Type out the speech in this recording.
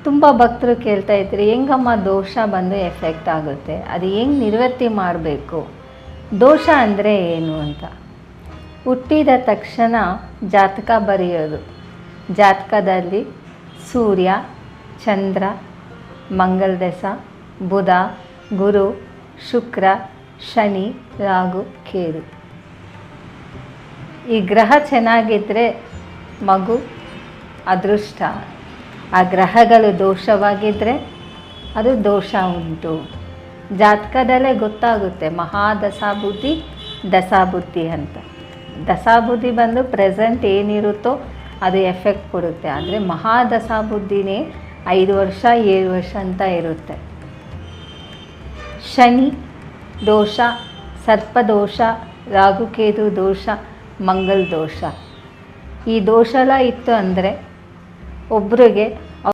ತುಂಬ ಭಕ್ತರು ಕೇಳ್ತಾ ಇರ್ತೀರಿ, ಹೆಂಗಮ್ಮ ದೋಷ ಬಂದು ಎಫೆಕ್ಟ್ ಆಗುತ್ತೆ, ಅದು ಹೆಂಗೆ ನಿವೃತ್ತಿ ಮಾಡಬೇಕು, ದೋಷ ಅಂದರೆ ಏನು ಅಂತ. ಹುಟ್ಟಿದ ತಕ್ಷಣ ಜಾತಕ ಬರೆಯೋದು. ಜಾತಕದಲ್ಲಿ ಸೂರ್ಯ, ಚಂದ್ರ, ಮಂಗಳ ದಶ, ಬುಧ, ಗುರು, ಶುಕ್ರ, ಶನಿ, ರಾಹು, ಕೇತು. ಈ ಗ್ರಹ ಚೆನ್ನಾಗಿದ್ದರೆ ಮಗು ಅದೃಷ್ಟ. ಆ ಗ್ರಹಗಳು ದೋಷವಾಗಿದ್ದರೆ ಅದು ದೋಷ ಉಂಟು. ಜಾತಕದಲ್ಲೇ ಗೊತ್ತಾಗುತ್ತೆ ಮಹಾದಶಾಬುದ್ಧಿ ದಶಾಬುದ್ಧಿ ಅಂತ. ದಶಾಬುದ್ಧಿ ಬಂದು ಪ್ರೆಸೆಂಟ್ ಏನಿರುತ್ತೋ ಅದು ಎಫೆಕ್ಟ್ ಕೊಡುತ್ತೆ. ಆದರೆ ಮಹಾದಶಾಬುದ್ಧಿನೇ 5 ವರ್ಷ 7 ವರ್ಷ ಅಂತ ಇರುತ್ತೆ. ಶನಿ ದೋಷ, ಸರ್ಪದೋಷ, ರಾಹುಕೇತು ದೋಷ, ಮಂಗಲ ದೋಷ. ಈ ದೋಷ ಎಲ್ಲ ಇತ್ತು ಅಂದರೆ ಒಬ್ಬರಿಗೆ